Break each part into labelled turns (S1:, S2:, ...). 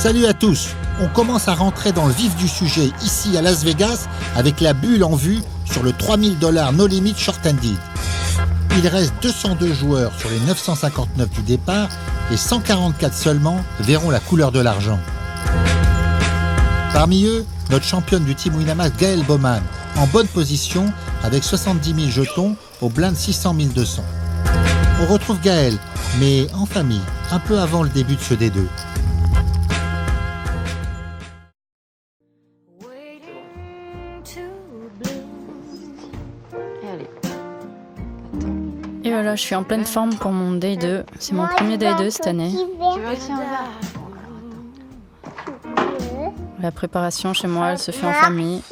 S1: Salut à tous. On commence à rentrer dans le vif du sujet ici à Las Vegas avec la bulle en vue sur le $3000 No Limit Short Ended. Il reste 202 joueurs sur les 959 du départ et 144 seulement verront la couleur de l'argent. Parmi eux, notre championne du Team Winamax Gaëlle Bowman, en bonne position avec 70 000 jetons au blind 600 200. On retrouve Gaëlle, mais en famille, un peu avant le début de ce D2.
S2: Et voilà, je suis en pleine forme pour mon Day 2. C'est mon premier Day 2 cette année. La préparation chez moi, elle se fait en famille.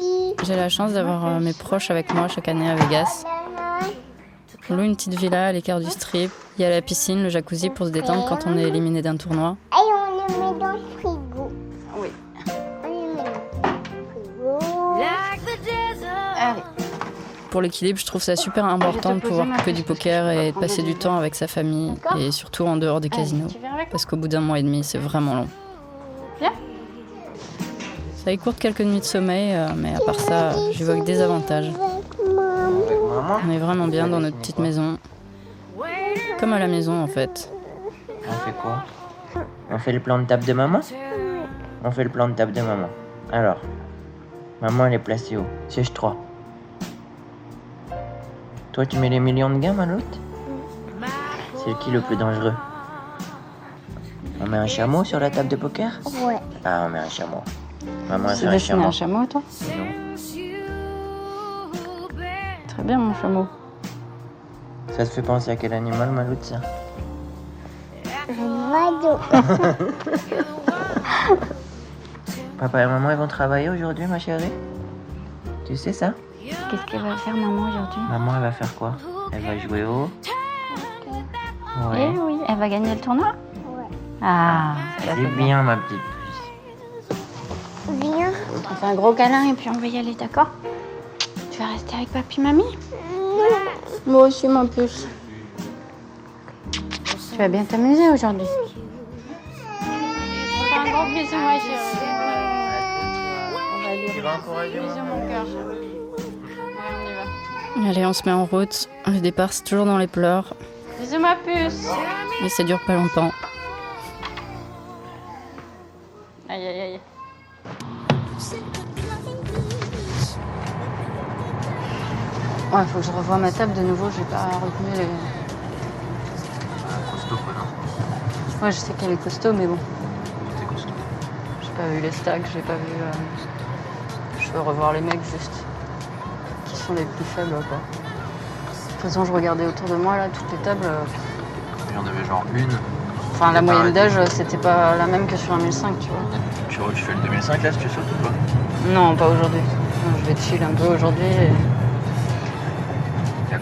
S2: J'ai la chance d'avoir mes proches avec moi chaque année à Vegas. On loue une petite villa à l'écart du strip. Il y a la piscine, le jacuzzi pour se détendre quand on est éliminé d'un tournoi.
S3: Et on le met dans le frigo.
S2: Oui.
S3: On le met dans le frigo.
S2: Allez. Pour l'équilibre, je trouve ça super important de pouvoir couper du poker et de passer du temps avec sa famille et surtout en dehors des casinos. Parce qu'au bout d'un mois et demi, c'est vraiment long.
S3: Viens.
S2: Ça écourte quelques nuits de sommeil, mais à part ça, j'y vois que des avantages. On est vraiment bien dans notre petite maison. Comme à la maison, en fait.
S4: On fait quoi? On fait le plan de table de maman? On fait le plan de table de maman. Alors, maman elle est placée où? Siège 3. Toi tu mets les millions de gains à l'autre? C'est qui le plus dangereux? On met un chameau sur la table de poker?
S3: Ouais.
S4: Ah, on met un chameau. Maman elle
S2: Tu
S4: fait un
S2: dessines un
S4: chameau.
S2: chameau, toi?
S4: Non.
S2: Très bien, mon chameau.
S4: Ça te fait penser à quel animal, Maloute, ça?
S3: Radeau.
S4: Papa et maman, ils vont travailler aujourd'hui, ma chérie? Tu sais ça?
S2: Qu'est-ce qu'elle va faire, maman, aujourd'hui?
S4: Maman, elle va faire quoi? Elle va jouer au...
S2: Eh
S4: Ouais.
S2: oui, elle va gagner le tournoi?
S3: Ouais.
S2: Ah, ça
S4: C'est
S2: fait bien.
S4: bien, ma petite puce.
S3: Viens.
S2: On fait un gros câlin et puis on va y aller, d'accord? Tu vas rester avec papy, mamie? Moi aussi, ma puce. Tu vas bien t'amuser aujourd'hui. On fait un gros bisou, ma chérie. On va lui
S4: Tu vas encourager
S2: bisous,
S4: maman?
S2: mon cœur, chérie. Allez, on se met en route. Le départ, c'est toujours dans les pleurs. Bisous, ma puce. Mais ça dure pas longtemps. Aïe, aïe, aïe. Ouais, faut que je revoie ma table de nouveau, j'ai pas retenu les...
S4: Costaud, quoi, non?
S2: Ouais, je sais qu'elle est costaud, mais bon,
S4: C'est costaud.
S2: j'ai pas vu les stacks, j'ai pas vu... Je veux revoir les mecs juste, qui sont les plus faibles, quoi. De toute façon, je regardais autour de moi, là, toutes les tables...
S4: Il y en avait genre une.
S2: Enfin, la
S4: C'est
S2: moyenne
S4: pareil.
S2: d'âge, c'était pas la même que sur un 1005, tu vois.
S4: Tu fais le 2005 là, si tu sautes ou pas?
S2: Non, pas aujourd'hui. Non, je vais chill un peu aujourd'hui et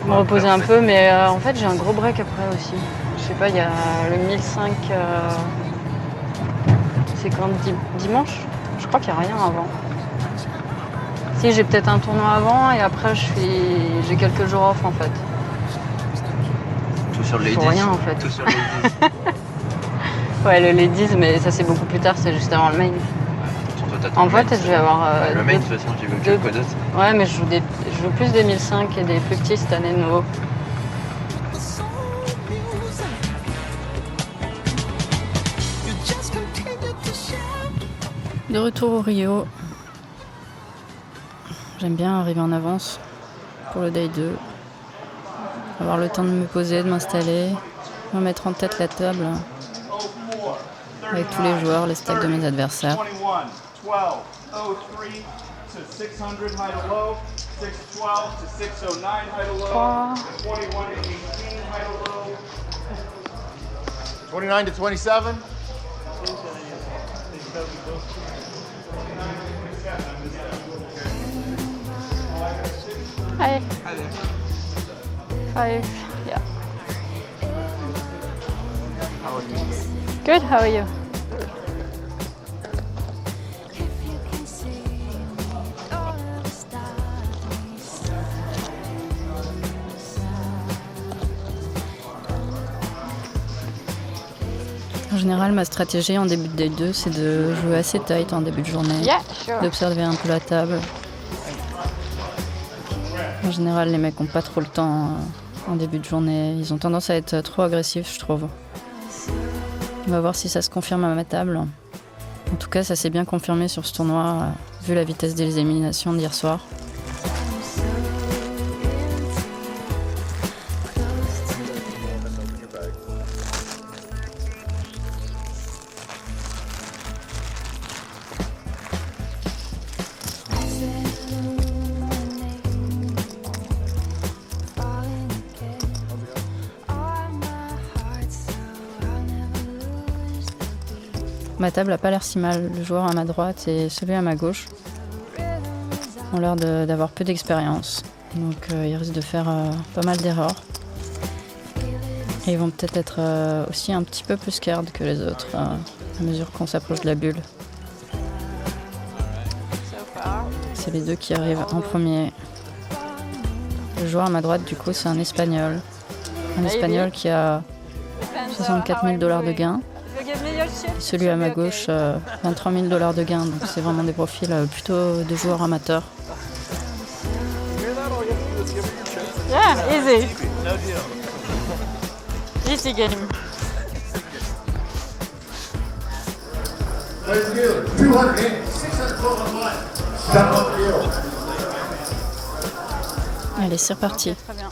S2: me reposer un peu, mais en fait, j'ai un gros break après aussi. Je sais pas, il y a le 1005... C'est quand dimanche? Je crois qu'il n'y a rien avant. Si, j'ai peut-être un tournoi avant et après j'ai quelques jours off en fait.
S4: Tout sur le
S2: Pour
S4: ladies.
S2: rien, en fait.
S4: Tout sur le ladies.
S2: Ouais, le ladies, mais ça c'est beaucoup plus tard, c'est juste avant le main. En fait, je vais avoir...
S4: Le main, de
S2: deux-
S4: toute façon, tu veux
S2: deux-
S4: que quoi d'autre?
S2: Ouais, mais je joue plus des 1005 et des plus petits cette année de nouveau. De retour au Rio. J'aime bien arriver en avance pour le day 2. Avoir le temps de me poser, de m'installer, me mettre en tête la table avec tous les joueurs, les stacks de mes adversaires.
S5: 21, 12, 03 to 600 high to low, 612 to 609 high to low, 21 to 18 high to low, 29 to 27.
S2: Hi. 5, yeah. Good, how are you? En général, ma stratégie en début de day 2, c'est de jouer assez tight en début de journée, d'observer un peu la table. En général, les mecs n'ont pas trop le temps en début de journée. Ils ont tendance à être trop agressifs, je trouve. On va voir si ça se confirme à ma table. En tout cas, ça s'est bien confirmé sur ce tournoi, vu la vitesse des éliminations d'hier soir. Ma table n'a pas l'air si mal. Le joueur à ma droite et celui à ma gauche ont l'air d'avoir peu d'expérience. Donc ils risquent de faire pas mal d'erreurs. Et ils vont peut-être être aussi un petit peu plus scared que les autres à mesure qu'on s'approche de la bulle. C'est les deux qui arrivent en premier. Le joueur à ma droite, du coup, c'est un Espagnol. Un Espagnol qui a 64 000 $ de gains. Celui à ma gauche, 23 000 $ de gains. Donc c'est vraiment des profils plutôt de joueurs amateurs.
S6: Yeah, easy. Easy game.
S2: Allez, c'est reparti.
S6: Très bien.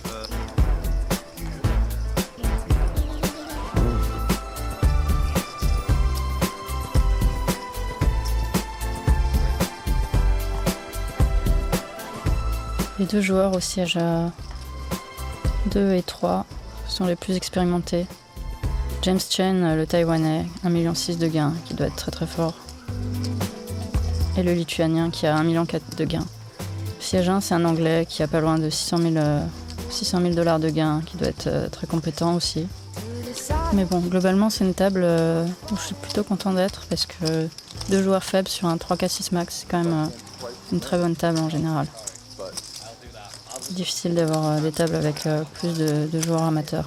S2: Les deux joueurs au siège 2 et 3 sont les plus expérimentés. James Chen, le Taïwanais, 1,6 million de gains, qui doit être très très fort. Et le Lituanien qui a 1,4 million de gains. Le siège 1, c'est un Anglais qui a pas loin de 600 000 $ de gains, qui doit être très compétent aussi. Mais bon, globalement, c'est une table où je suis plutôt content d'être parce que deux joueurs faibles sur un 3K6 max, c'est quand même une très bonne table en général. C'est difficile d'avoir des tables avec plus de joueurs amateurs.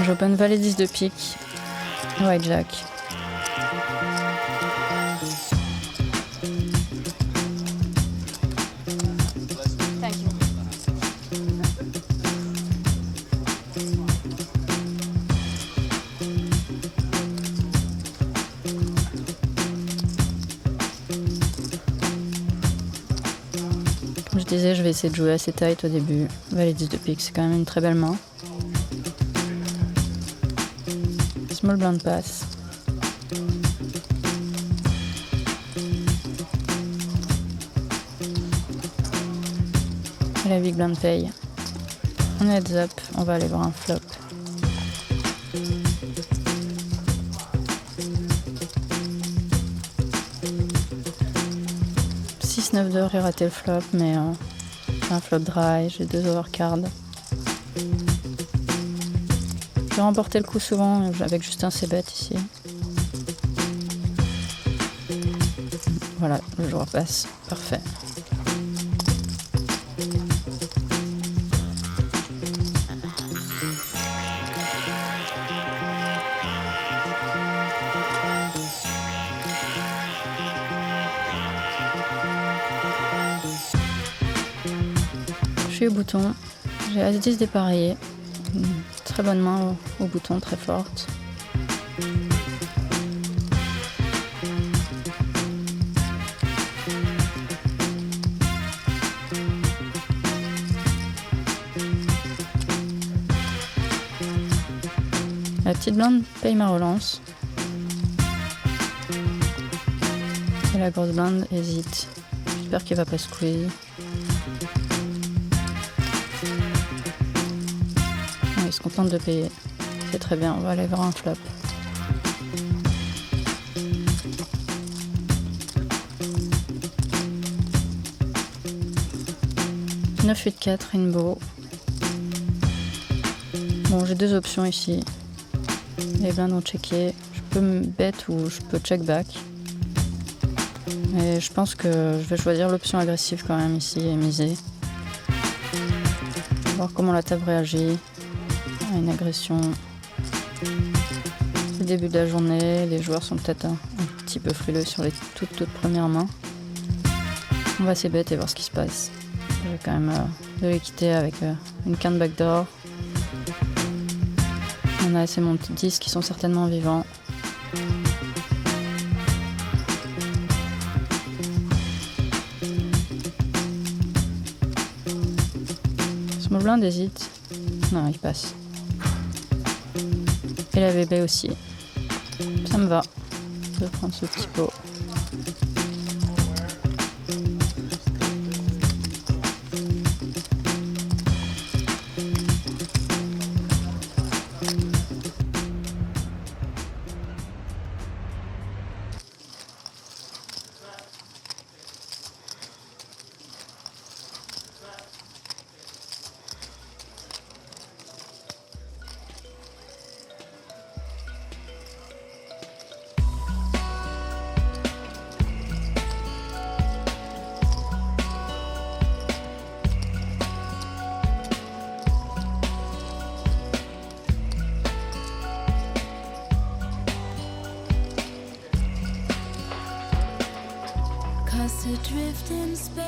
S2: J'open valet 10 de pique, white jack. Comme je disais, je vais essayer de jouer assez tight au début. Valet 10 de pique, c'est quand même une très belle main. Small blind pass. Et la big blind paye. On heads up, on va aller voir un flop. Six 9 d'or et raté le flop, mais j'ai un flop dry, j'ai 2 overcards. J'ai remporté le coup souvent avec juste un c-bet ici. Voilà, le joueur passe. Parfait. Je suis au bouton. J'ai As-10 dépareillé. Très bonne main au bouton, très forte. La petite blinde paye ma relance. Et la grosse blinde hésite. J'espère qu'il va pas squeeze. Il se contente de payer. C'est très bien, on va aller voir un flop. « 9-8-4, rainbow. » Bon, j'ai deux options ici. Les blindes ont checké. Je peux me bet ou je peux check back. Et je pense que je vais choisir l'option agressive quand même ici et miser. Voir comment la table réagit à une agression. C'est le début de la journée, les joueurs sont peut-être un petit peu frileux sur les toutes premières mains. On va essayer bet et voir ce qui se passe. J'ai quand même de l'équité avec une quinte backdoor. On a assez mon 10 qui sont certainement vivants. Small blind hésite. Non, il passe. Et la bébé aussi. Ça me va de prendre ce petit pot.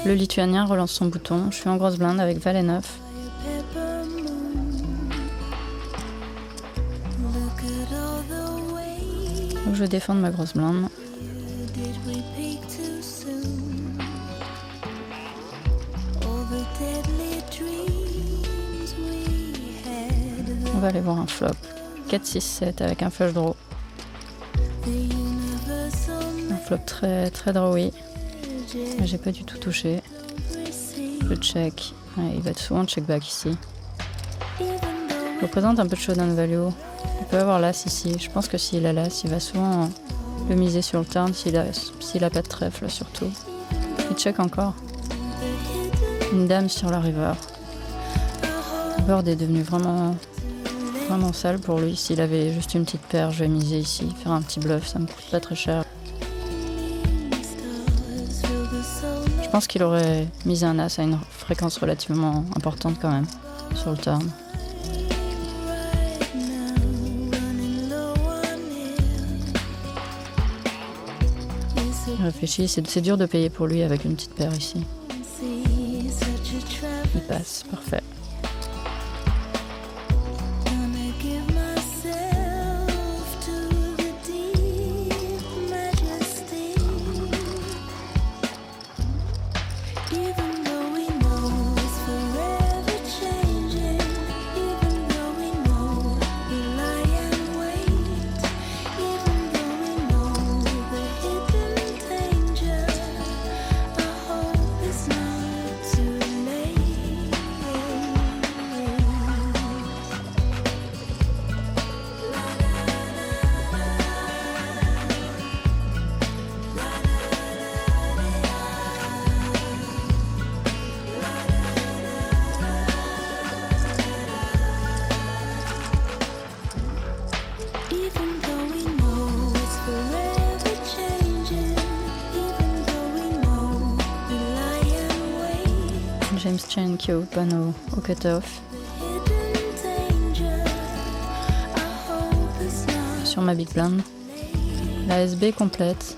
S2: Le Lituanien relance son bouton. Je suis en grosse blinde avec valet 9. Donc je vais défendre ma grosse blinde. On va aller voir un flop. 4, 6, 7 avec un flush draw. Un flop très drawy. Mais j'ai pas du tout touché. Je check. Ouais, il va souvent check back ici. Il représente un peu de showdown value. Il peut avoir l'as ici. Je pense que s'il a l'as, il va souvent le miser sur le turn s'il a pas de trèfle surtout. Il check encore. Une dame sur la river. Le board est devenu vraiment sale pour lui. S'il avait juste une petite paire, je vais miser ici. Faire un petit bluff, ça me coûte pas très cher. Je pense qu'il aurait misé un as à une fréquence relativement importante quand même sur le turn. Il réfléchit, c'est dur de payer pour lui avec une petite paire ici. Il passe, parfait. James Chen qui est au panneau au cut-off. Sur ma big blind. La SB complète.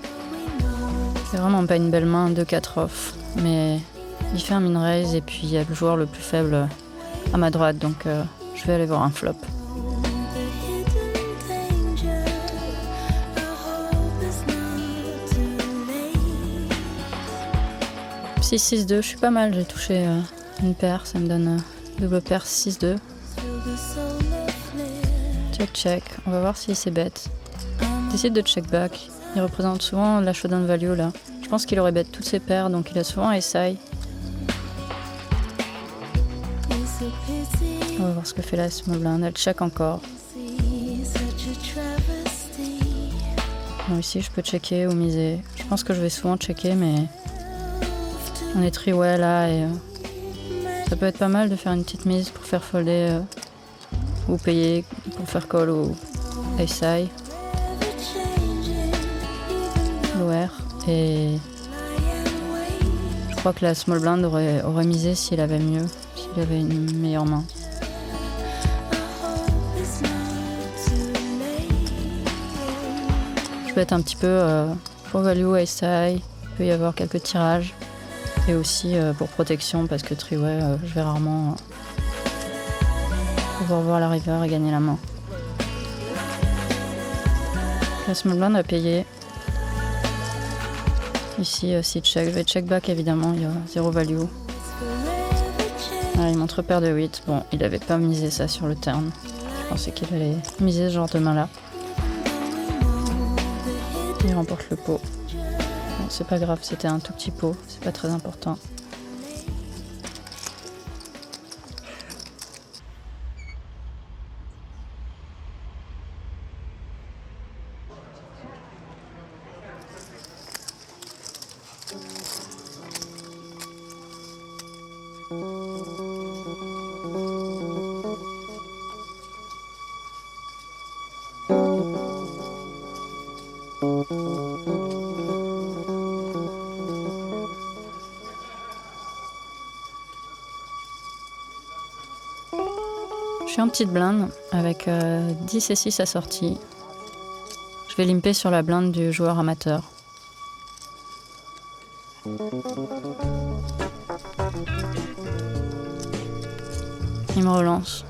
S2: C'est vraiment pas une belle main, 2-4 off. Mais il fait un min raise et puis il y a le joueur le plus faible à ma droite, donc je vais aller voir un flop. « 6-6-2, je suis pas mal, j'ai touché une paire, ça me donne double paire 6-2. Check, on va voir s'il s'est bête. Décide de check back, il représente souvent la showdown value là. Je pense qu'il aurait bet toutes ses paires, donc il a souvent un SI. On va voir ce que fait la small blind, elle check encore. Bon, ici je peux checker ou miser. Je pense que je vais souvent checker, mais on est triway là et ça peut être pas mal de faire une petite mise pour faire folder ou payer pour faire call ou SI. lower. Et je crois que la small blind aurait misé s'il avait mieux, s'il avait une meilleure main. Je peux être un petit peu pour value, ace high, il peut y avoir quelques tirages. Et aussi pour protection, parce que three-way, je vais rarement pouvoir voir la river et gagner la main. La small blind a payé. Ici, si check, je vais check back évidemment, il y a 0 value. Voilà, il montre paire de 8. Bon, il avait pas misé ça sur le turn. Je pensais qu'il allait miser ce genre de main là. Il remporte le pot. Bon, c'est pas grave, c'était un tout petit pot, c'est pas très important. Je suis en petite blinde avec 10 et 6 assortis. Je vais limper sur la blinde du joueur amateur. Il me relance.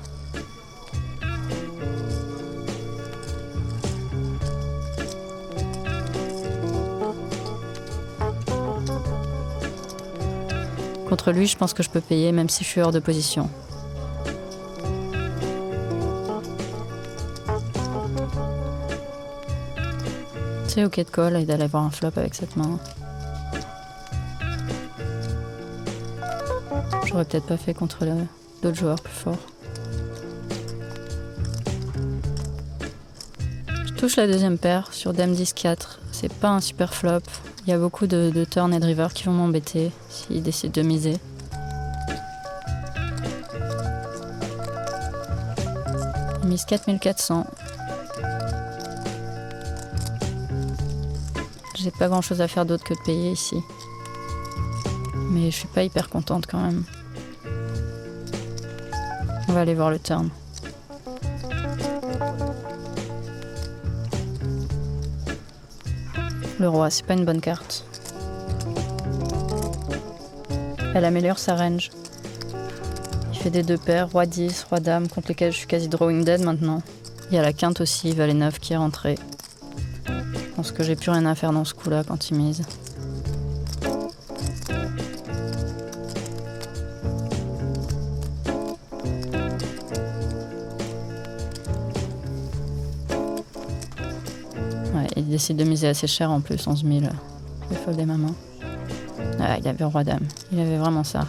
S2: Contre lui, je pense que je peux payer même si je suis hors de position. C'est ok de call et d'aller voir un flop avec cette main. J'aurais peut-être pas fait contre d'autres joueurs plus forts. Je touche la deuxième paire sur Dame 10-4. C'est pas un super flop. Il y a beaucoup de turn et de river qui vont m'embêter s'ils décident de miser. Il mise 4400. J'ai pas grand chose à faire d'autre que de payer ici. Mais je suis pas hyper contente quand même. On va aller voir le turn. Le roi, c'est pas une bonne carte. Elle améliore sa range. Il fait des deux paires, roi 10, roi dame, contre lesquels je suis quasi drawing dead maintenant. Il y a la quinte aussi, valet 9 qui est rentrée. Je pense que j'ai plus rien à faire dans ce coup-là quand il mise. Ouais, il décide de miser assez cher en plus, 11 000. Je vais folder ma main. Ah, il avait roi dame. Il avait vraiment ça.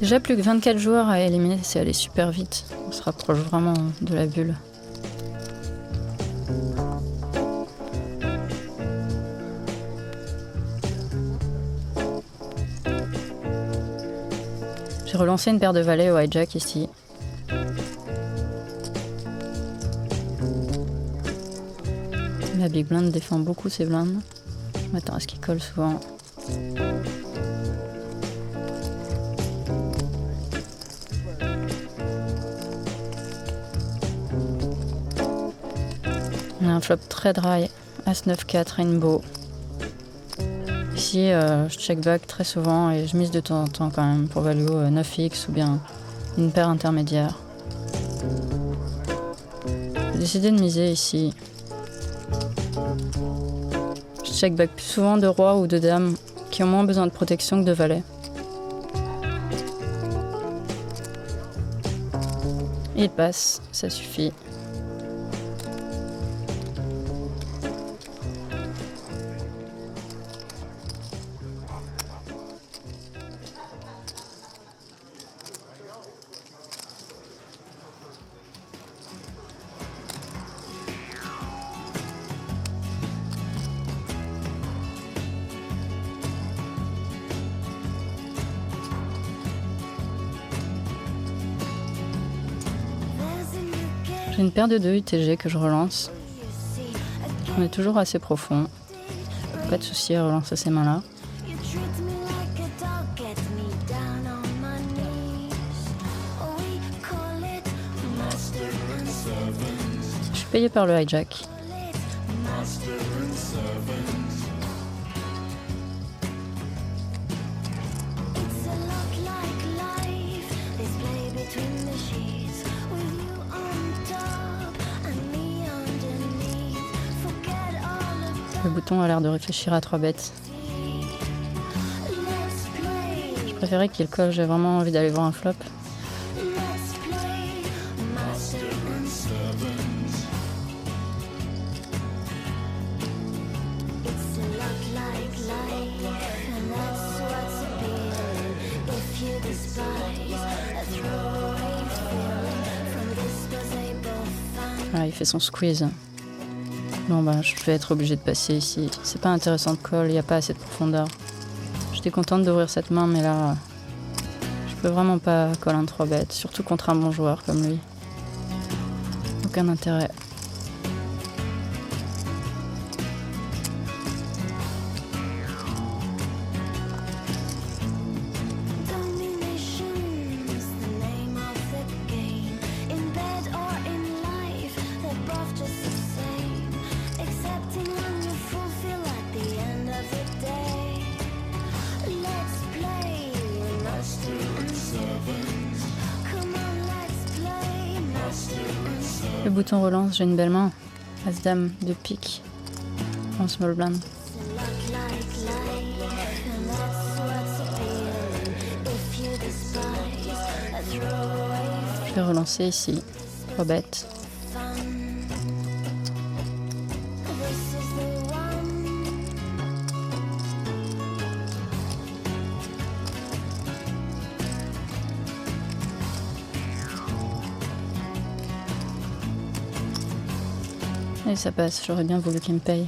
S2: Déjà plus que 24 joueurs à éliminer, c'est allé super vite. On se rapproche vraiment de la bulle. J'ai relancé une paire de valets au hijack ici. La big blind défend beaucoup ses blindes. Je m'attends à ce qu'il colle souvent. On a un flop très dry, As 9-4, Rainbow. Ici, je check back très souvent et je mise de temps en temps quand même pour value 9x ou bien une paire intermédiaire. J'ai décidé de miser ici. Je check back plus souvent de rois ou de dames qui ont moins besoin de protection que de valets. Il passe, ça suffit. J'ai une paire de 2 UTG que je relance. On est toujours assez profond. Pas de souci à relancer ces mains-là. Je suis payé par le hijack. Le bouton a l'air de réfléchir à 3 bêtes. Je préférais qu'il colle, j'ai vraiment envie d'aller voir un flop. Ah, il fait son squeeze. Bon bah je vais être obligée de passer ici. C'est pas intéressant de call, il n'y a pas assez de profondeur. J'étais contente d'ouvrir cette main, mais là, je peux vraiment pas call un 3 bet, surtout contre un bon joueur comme lui. Aucun intérêt. Le bouton relance, j'ai une belle main. As-dame de pique en small blind. Je vais relancer ici. 3 bêtes. Et ça passe, j'aurais bien voulu qu'il me paye.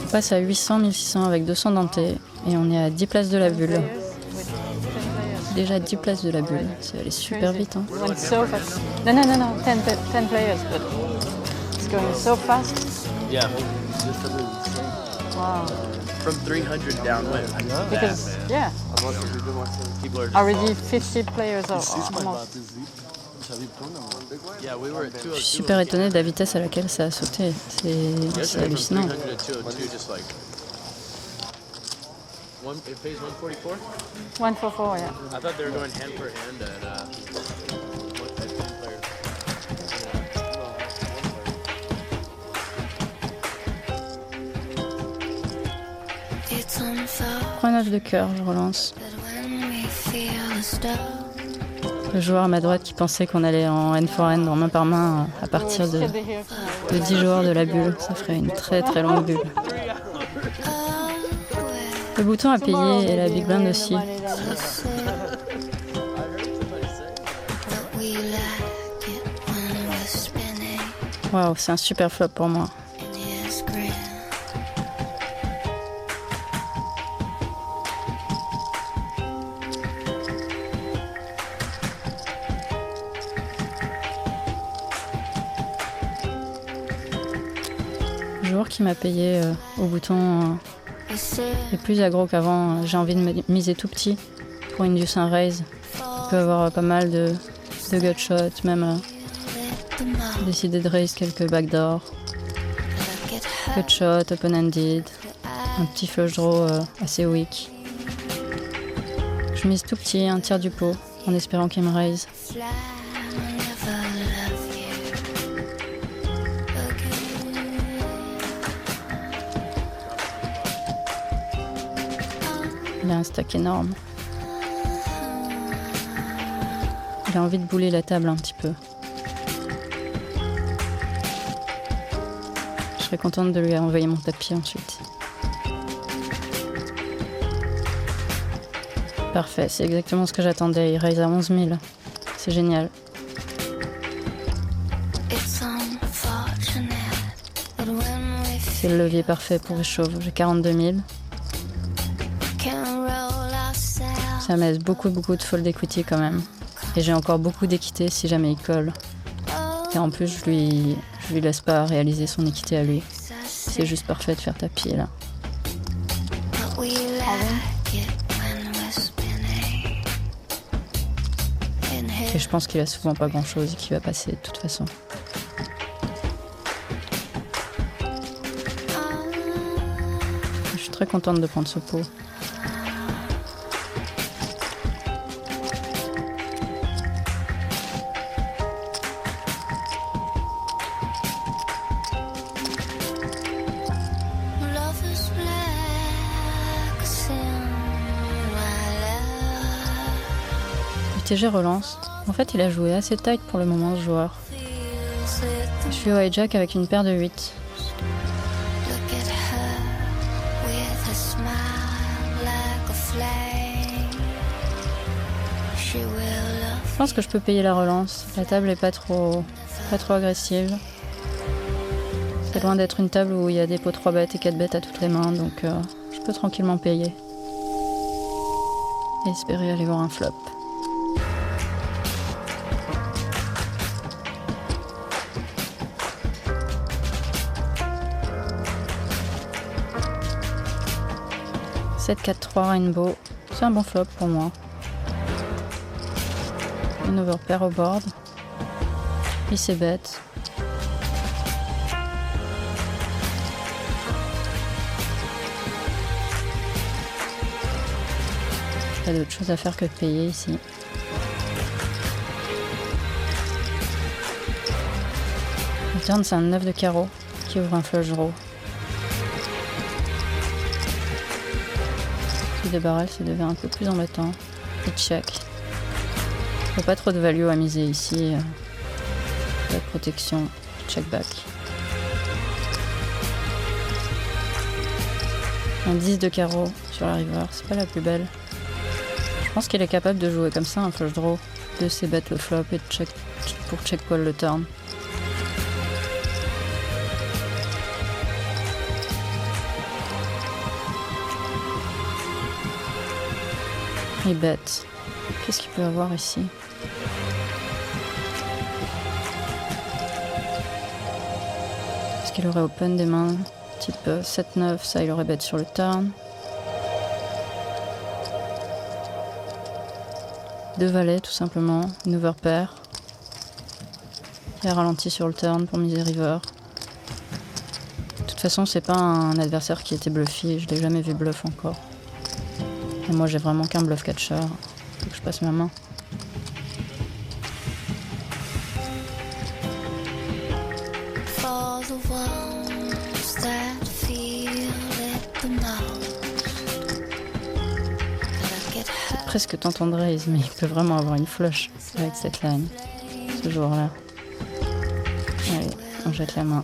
S2: On passe à 800, 1600 avec 200 dentés et on est à 10 places de la bulle. Déjà 10 places de la bulle, ça allait super vite. Hein.
S6: Went so fast. No, 10 players, but it's going so fast.
S7: Yeah.
S6: Wow.
S7: From 300 downwind.
S6: Because, yeah,
S7: People are just
S6: already 50 players or almost.
S7: Yeah, we were at
S2: Je
S7: 202.
S2: suis super étonnée de la vitesse à laquelle ça a sauté. C'est hallucinant.
S7: From 300 to 202, just like it pays 144.
S6: 144, yeah.
S7: I thought they were going hand per hand at 10 players.
S2: Prends 9 de cœur, je relance. Le joueur à ma droite qui pensait qu'on allait en N4N dans main par main à partir de 10 joueurs de la bulle. Ça ferait une très très longue bulle. Le bouton a payé et la big blind aussi. Waouh, c'est un super flop pour moi. Le joueur qui m'a payé au bouton est plus aggro qu'avant. J'ai envie de miser tout petit pour induce un raise. Il peut avoir pas mal de gut shots, même décider de raise quelques backdoors. Gut shot, open-ended, un petit flush draw assez weak. Je mise tout petit, un tiers du pot, en espérant qu'il me raise. Il a un stack énorme. Il a envie de bouler la table un petit peu. Je serais contente de lui envoyer mon tapis ensuite. Parfait, c'est exactement ce que j'attendais. Il raise à 11 000. C'est génial. C'est le levier parfait pour échauffe. J'ai 42 000. Ça me laisse beaucoup de fold equity quand même. Et j'ai encore beaucoup d'équité si jamais il colle. Et en plus, je lui laisse pas réaliser son équité à lui. C'est juste parfait de faire tapis là. Et je pense qu'il a souvent pas grand chose et qu'il va passer de toute façon. Je suis très contente de prendre ce pot. UTG relance. En fait, il a joué assez tight pour le moment, ce joueur. Je suis au hijack avec une paire de 8. Je pense que je peux payer la relance. La table est pas trop agressive. C'est loin d'être une table où il y a des pots 3 bêtes et 4 bêtes à toutes les mains, donc je peux tranquillement payer. Et espérer aller voir un flop. « 7-4-3 Rainbow », c'est un bon flop pour moi. Une overpair au board. Il s'est bête. Pas d'autre chose à faire que de payer ici. Le turn, c'est un 9 de carreau qui ouvre un flush draw. Si de barrel, ça devient un peu plus embêtant. Et check. Faut pas trop de value à miser ici. Pas de protection. Check back. Un 10 de carreau sur la river, c'est pas la plus belle. Je pense qu'il est capable de jouer comme ça un flush draw. De ses bêtes le flop et de check pour check call le turn. Il bête. Qu'est-ce qu'il peut avoir ici? Est-ce qu'il aurait open des mains type 7-9, ça il aurait bête sur le turn. 2 valets tout simplement, une overpair. Il a ralenti sur le turn pour miser river. De toute façon c'est pas un adversaire qui était bluffy, je l'ai jamais vu bluff encore. Et moi j'ai vraiment qu'un bluff catcher, faut que je passe ma main. C'est presque tentant de raise, mais il peut vraiment avoir une flush avec cette line, ce joueur-là. Allez, on jette la main.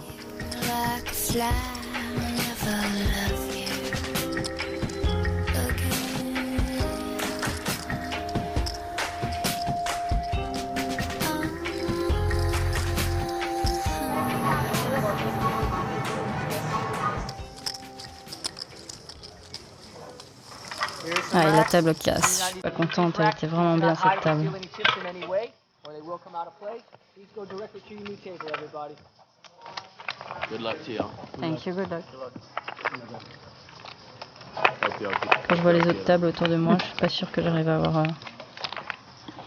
S2: Ah, et la table casse. Je suis pas contente, elle était vraiment bien cette table.
S7: Good luck to you.
S2: Thank you, good luck. Quand je vois les autres tables autour de moi, je suis pas sûre que j'arrive à avoir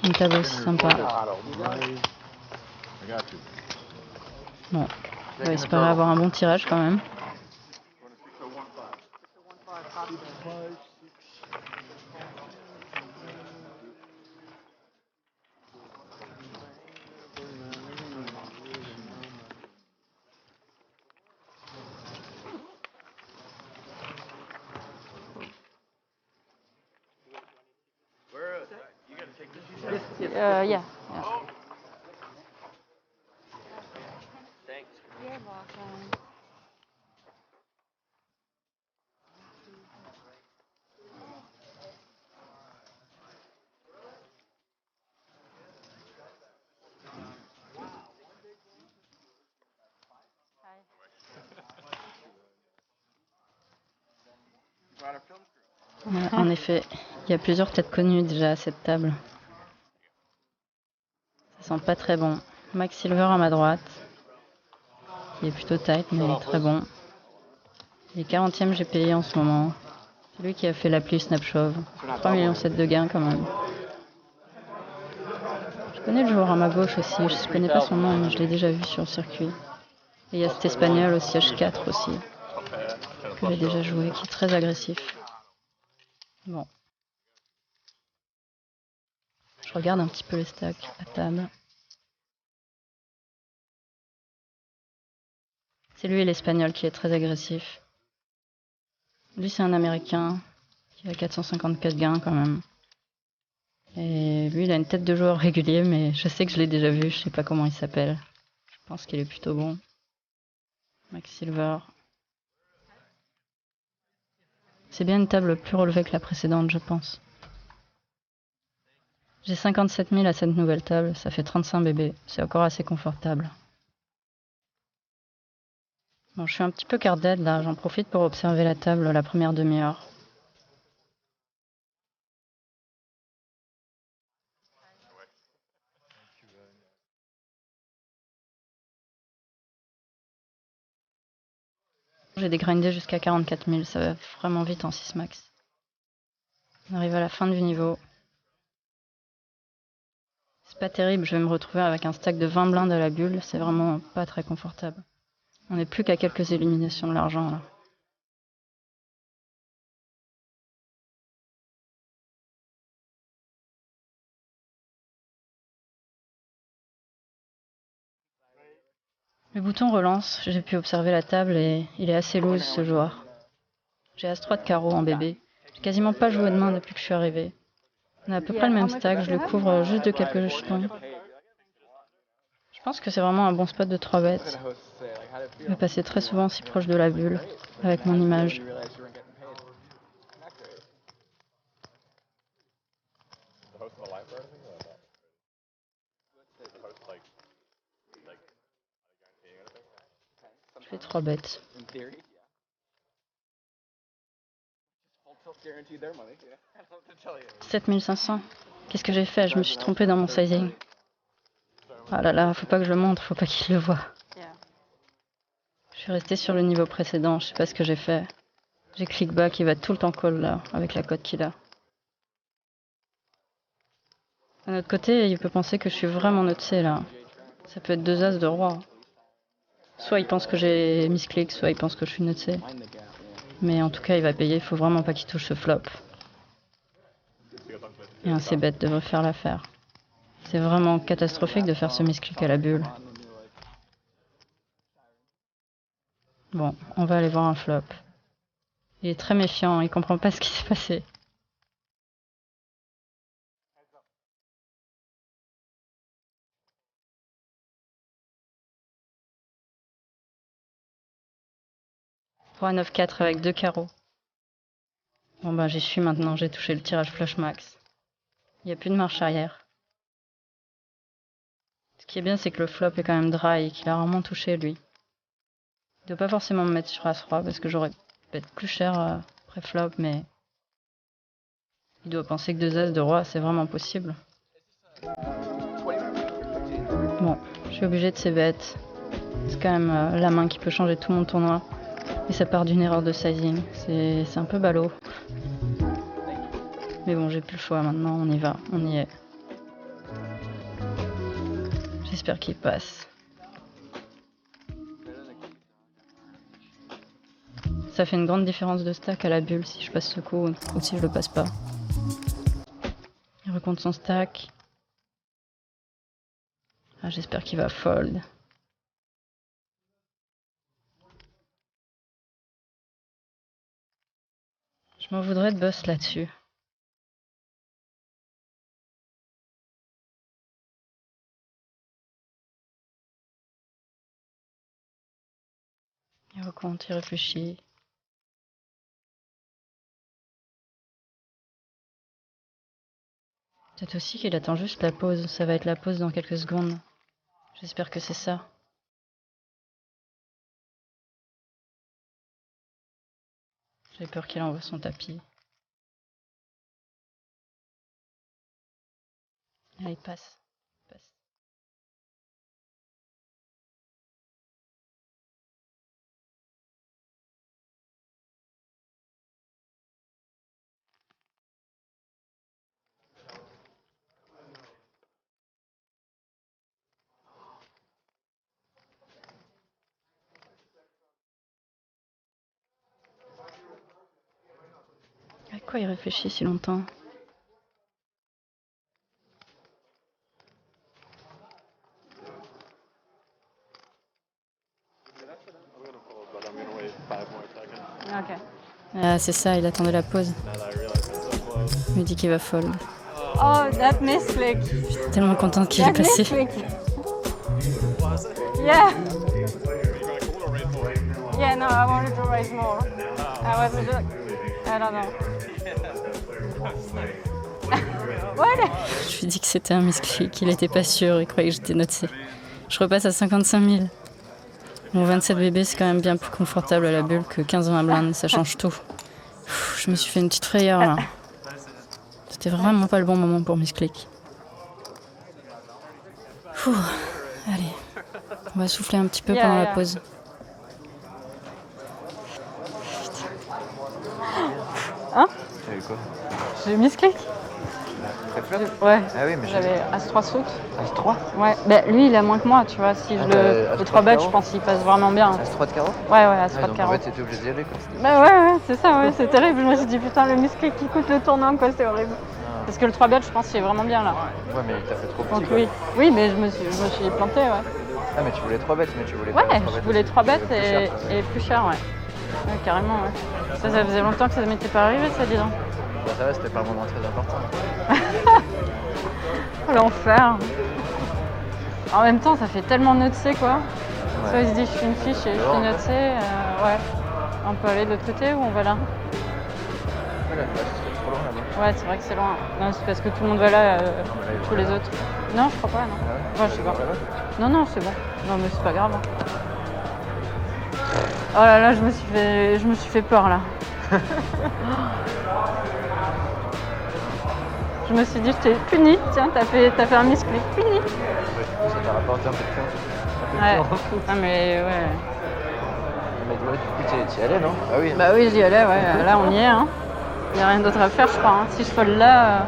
S2: une table aussi sympa. Bon, on va espérer avoir un bon tirage quand même. Yeah. Ouais, en effet, il y a plusieurs têtes connues déjà à cette table. Ça sent pas très bon. Max Silver à ma droite, qui est plutôt tight mais très bon. Il est 40e GPI en ce moment. C'est lui qui a fait l'appli Snapshove. 3,7 millions de gains quand même. Je connais le joueur à ma gauche aussi, je connais pas son nom mais je l'ai déjà vu sur le circuit. Et il y a cet espagnol au siège 4 aussi, que j'ai déjà joué, qui est très agressif. Bon. Je regarde un petit peu les stacks à table. C'est lui l'espagnol qui est très agressif. Lui c'est un américain qui a 454 gains quand même. Et lui il a une tête de joueur régulier mais je sais que je l'ai déjà vu, je sais pas comment il s'appelle. Je pense qu'il est plutôt bon. Max Silver. C'est bien une table plus relevée que la précédente je pense. J'ai 57 000 à cette nouvelle table, ça fait 35 bébés, c'est encore assez confortable. Bon, je suis un petit peu card dead là, j'en profite pour observer la table la première demi-heure. J'ai dégrindé jusqu'à 44 000, ça va vraiment vite en 6 max. On arrive à la fin du niveau. C'est pas terrible, je vais me retrouver avec un stack de 20 blindes à la bulle, c'est vraiment pas très confortable. On n'est plus qu'à quelques éliminations de l'argent là. Le bouton relance, j'ai pu observer la table et il est assez loose ce joueur. J'ai As-3 de carreau en bébé. J'ai quasiment pas joué de main depuis que je suis arrivé. On a à peu près le même stack, je le couvre juste de quelques jetons. Je pense que c'est vraiment un bon spot de 3 bêtes. Je vais passer très souvent si proche de la bulle, avec mon image. Je fais 3 bêtes. 7500. Qu'est-ce que j'ai fait? Je me suis trompée dans mon sizing. Ah là là, faut pas que je le montre, faut pas qu'il le voie. Je suis restée sur le niveau précédent, je sais pas ce que j'ai fait. J'ai click back, il va tout le temps call là, avec la cote qu'il a. D'un autre côté, il peut penser que je suis vraiment nutsé là. Ça peut être 2 as de roi. Soit il pense que j'ai misclick, soit il pense que je suis nutsé. Mais en tout cas, il va payer, il faut vraiment pas qu'il touche ce flop. Et un C-bet devrait faire l'affaire. C'est vraiment catastrophique de faire ce misclick à la bulle. Bon, on va aller voir un flop. Il est très méfiant, il comprend pas ce qui s'est passé. Roi 9-4 avec 2 carreaux. Bon bah j'y suis maintenant, j'ai touché le tirage flush max. Il n'y a plus de marche arrière. Ce qui est bien c'est que le flop est quand même dry et qu'il a rarement touché lui. Il doit pas forcément me mettre sur As-Roi parce que j'aurais peut-être plus cher après flop mais... Il doit penser que 2 as de roi c'est vraiment possible. Bon, je suis obligée de c-bet. C'est quand même la main qui peut changer tout mon tournoi. Et ça part d'une erreur de sizing. C'est un peu ballot. Mais bon, j'ai plus le choix maintenant, on y va, on y est. J'espère qu'il passe. Ça fait une grande différence de stack à la bulle si je passe ce coup ou si je le passe pas. Il recompte son stack. Ah, j'espère qu'il va fold. Je m'en voudrais de boss là-dessus. Il recompte, il réfléchit. Peut-être aussi qu'il attend juste la pause. Ça va être la pause dans quelques secondes. J'espère que c'est ça. J'ai peur qu'il envoie son tapis.
S6: Allez, passe. À quoi il réfléchit si longtemps? Ok.
S2: Ah, c'est ça, il attendait la pause. Il me dit qu'il va fold.
S6: Oh, that misclick.
S2: Tellement contente qu'il est
S6: That
S2: passé.
S6: misclick. Yeah. Yeah, no, I wanted to raise more. I was just, I don't know. What?
S2: Je lui ai dit que c'était un misclick, qu'il était pas sûr, il croyait que j'étais noté. Je repasse à 55 000. Mon 27 bébé, c'est quand même bien plus confortable à la bulle que 15-20 blindes, ça change tout. Je me suis fait une petite frayeur là. C'était vraiment pas le bon moment pour misclick. Allez, on va souffler un petit peu pendant la pause.
S6: Hein?
S8: T'as eu quoi?
S6: J'ai misclick. Ouais.
S8: Ah oui, mais
S6: J'avais As-3 suit.
S8: As-3?
S6: Ouais, bah lui il a moins que moi, tu vois. Si je le 3 bet, je pense qu'il passe vraiment bien.
S8: As-3 de carreau?
S6: Ouais, As-3 de
S8: En
S6: carreau.
S8: fait, t'étais obligé d'y aller quoi.
S6: Bah ouais, c'est ça, ouais, c'est terrible. Je me suis dit putain, le misclick qui coûte le tournant, quoi, c'est horrible. Parce que le 3 bet, je pense qu'il est vraiment bien là.
S8: Ouais, mais t'as fait trop petit.
S6: Donc
S8: quoi.
S6: oui, mais je me suis planté, ouais.
S8: Ah, mais tu voulais 3 bêtes, mais tu voulais pas.
S6: Ouais,
S8: 3
S6: je
S8: bêtes
S6: voulais
S8: aussi.
S6: 3
S8: Tu voulais
S6: bêtes
S8: plus cher, toi.
S6: et plus cher, ouais. Ouais, carrément, ouais. Ça faisait longtemps que ça m'était pas arrivé, ça, dis donc.
S8: Bah, ça va, c'était pas un moment très important.
S6: Oh, l'enfer. En même temps, ça fait tellement notser, quoi.
S8: Ouais.
S6: Soit il se dit, je suis une fiche et je suis notser, ouais. On peut aller de l'autre côté ou on va là?
S8: Ouais, là, c'est trop loin là-bas.
S6: Ouais, c'est vrai que c'est loin. Non, c'est parce que tout le monde va là, tous les autres. Non, je crois pas, non.
S8: Ah
S6: Ouais, je sais pas.
S8: ouais?
S6: Non, non, c'est bon. Non, mais c'est pas grave. Oh là là, je me suis fait peur là. Je me suis dit, je t'ai puni. Tiens, t'as fait un misclick. Puni.
S8: Ça t'a rapporté un peu de temps.
S6: Ouais. Ah, mais ouais.
S8: Mais ouais, du coup, t'y allais, non? Ah oui.
S6: Bah oui, j'y allais, ouais. Là, on y est. Hein. Il n'y a rien d'autre à faire, je crois. Hein. Si je fold là,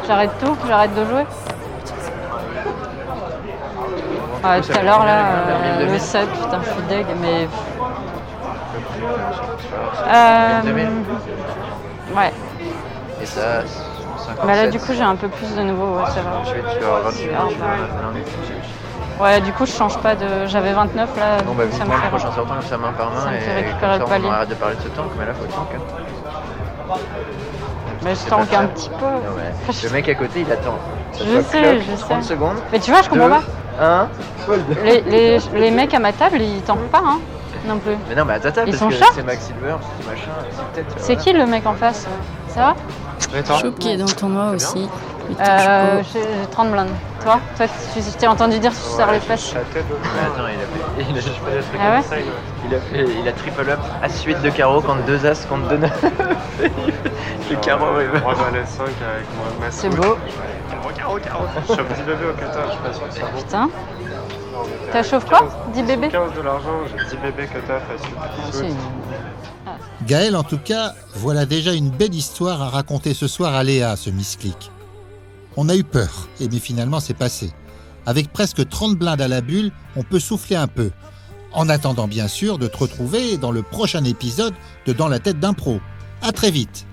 S6: j'arrête tout, j'arrête de jouer. Ah, tout à l'heure, là, le 7, putain, je suis deg, mais. Ouais.
S8: Et ça, 57.
S6: Bah là, du coup, j'ai un peu plus de nouveau, ouais, ça va.
S8: Tu vas avoir 28
S6: Ah, ouais, du coup, je change pas de. J'avais 29 là.
S8: Bon, bah,
S6: ça me
S8: vivement le
S6: fait.
S8: prochain sortant, comme ça, main par main.
S6: Ça me fait
S8: et
S6: récupérer
S8: comme
S6: le
S8: ça,
S6: palier.
S8: on arrête de parler de ce tank, mais là, faut tank. Hein.
S6: Mais je
S8: C'est
S6: tank
S8: pas
S6: un
S8: fait.
S6: petit peu.
S8: Ouais. Le mec à côté, il attend. Ça
S6: Je
S8: soit
S6: sais,
S8: clock,
S6: je sais.
S8: 30 secondes.
S6: Mais tu vois, je comprends
S8: 2,
S6: pas.
S8: 1, fold.
S6: Les mecs à ma table, ils tankent pas, hein, non plus.
S8: Mais non, mais à ta table,
S6: Ils
S8: parce
S6: sont
S8: que
S6: short.
S8: c'est Max Silver, c'est machin, c'est peut-être.
S6: C'est qui le mec en face? Ça va?
S2: Choup qui est dans le tournoi aussi.
S6: J'ai 30 blindes. Toi, je t'ai entendu dire que tu sers les fesses.
S8: Mais attends, il a juste fait le truc
S6: Ah ouais?
S8: comme ça, il a triple up, as 8 de carreau contre 2 as contre 2 9. Le carreau, oui.
S9: Moi j'en ai 5 avec ma
S6: C'est beau.
S9: Carreau. Je suis un petit bébé au cutter, je suis pas sûr que ça vaut.
S6: Putain. T'as chauffe quoi? 10 bébés?
S9: 15 de l'argent, j'ai 10 bébés cutter facile.
S6: C'est une-
S1: Gaël, en tout cas, voilà déjà une belle histoire à raconter ce soir à Léa, ce misclick. On a eu peur, mais finalement c'est passé. Avec presque 30 blindes à la bulle, on peut souffler un peu. En attendant bien sûr de te retrouver dans le prochain épisode de Dans la tête d'un pro. À très vite.